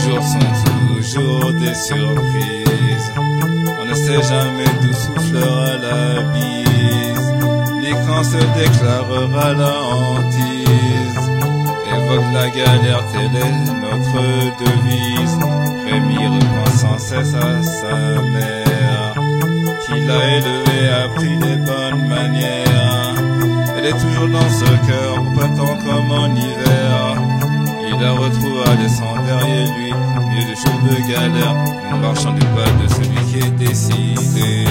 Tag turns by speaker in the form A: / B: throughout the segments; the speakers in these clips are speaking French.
A: jours sont toujours des surprises. On ne sait jamais d'où soufflera la bise, ni quand se déclarera la hantise. Évoque la galère, telle est notre devise. Rémi reprend sans cesse à sa mère, qui l'a élevé, appris les bonnes manières. Elle est toujours dans ce cœur, au printemps comme en hiver. Il la retrouve à descendre derrière lui, mieux des jours de galère. Nous marchons du pas de celui qui est décidé.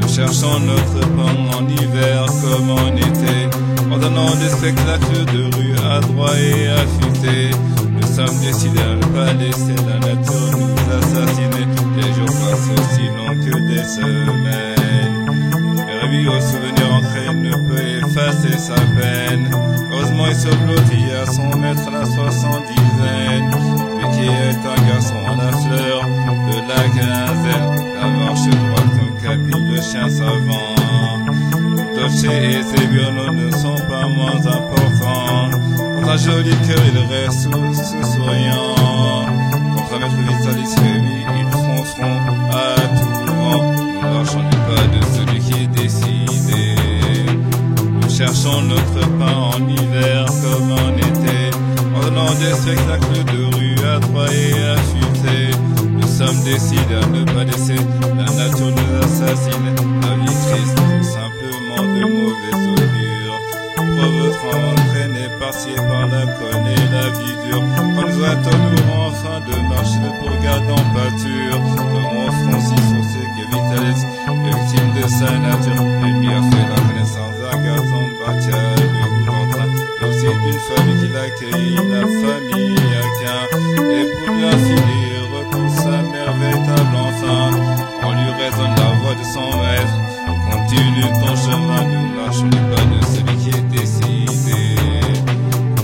A: Nous cherchons notre pain en hiver comme en été, en donnant des spectacles de rue à droite et affûtés. Nous sommes décidés à ne pas laisser la nature nous assassiner. Les jours passent aussi longs que des semaines. Rémi au souvenir ancré ne peut effacer sa peine. Heureusement il se blottit à son maître la 70aine. Lui qui est un garçon à la fleur de la quinzaine. La marche droite comme Capi, le chien savant. Dolce et Zebiono ne sont pas moins importants. Contre un joli cœur il reste souriant. Contre maître Vitalis Rémi ils font front à tout vent. Nous marchons du pas de celui qui est décidé. Nous cherchons notre pain en hiver comme en été, en donnant des spectacles de rue à droite et affûtés. Nous sommes décidés à ne pas laisser la nature nous assassiner. La vie triste, simplement de mauvais augure. Preuve entraînée par-ci et par-là, connaît la vie dure. Quand nous attendons enfin de marcher le bourgade en pâture, nous Francis sur ce que Vitalis est victime de sa nature. Rémi a fait la connaissance d'Agathon Batia, le Boulantin, mais aussi d'une famille qui l'accueille, la famille Aquin. Et pour bien finir, retrouve sa mère véritable enfin. On lui résonne la voix de son maître. Continue ton chemin, nous marchons du pas de celui qui est décidé.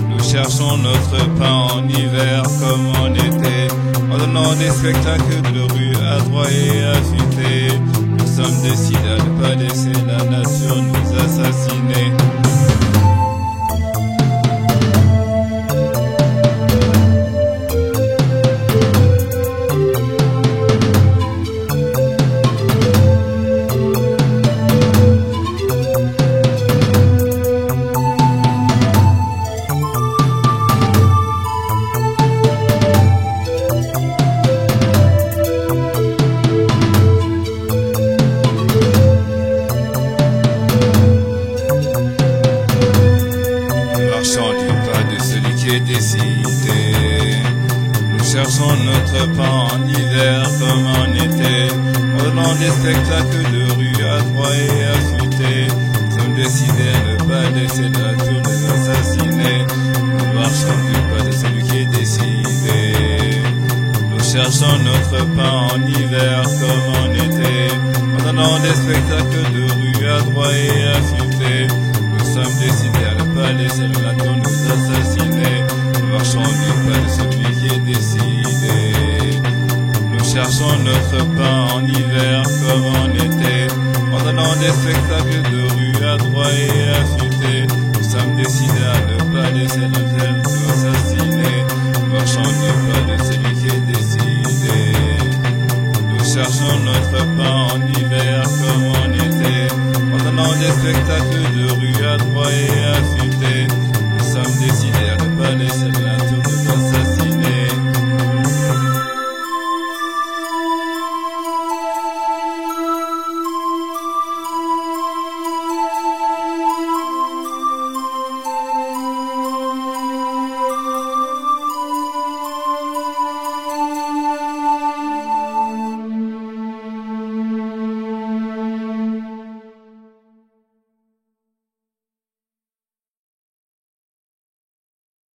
A: Nous cherchons notre pain en hiver comme en été, en donnant des spectacles de rue à droite et affûtés. Nous sommes décidés à ne pas laisser la nature nous assassiner. Nous cherchons notre pain en hiver comme en été, en donnant des spectacles de rue à droite et affûtés. Nous sommes décidés à ne pas laisser la nature nous assassiner. Nous marchons du pas de celui qui est décidé. Nous cherchons notre pain en hiver comme en été, en donnant des spectacles de rue à droite et affûtés. Nous sommes décidés à ne pas laisser la nature nous assassiner. Nous marchons du pas de celui qui est décidé. Nous cherchons notre pain en hiver comme en été, en donnant des spectacles de rue à droite et affûtés. Nous sommes décidés à ne pas laisser la nature nous assassiner. Nous marchons du pas de celui qui est décidé. Nous cherchons notre pain en hiver comme en été, en donnant des spectacles de rue à droite et affûtés. Nous sommes décidés à ne pas laisser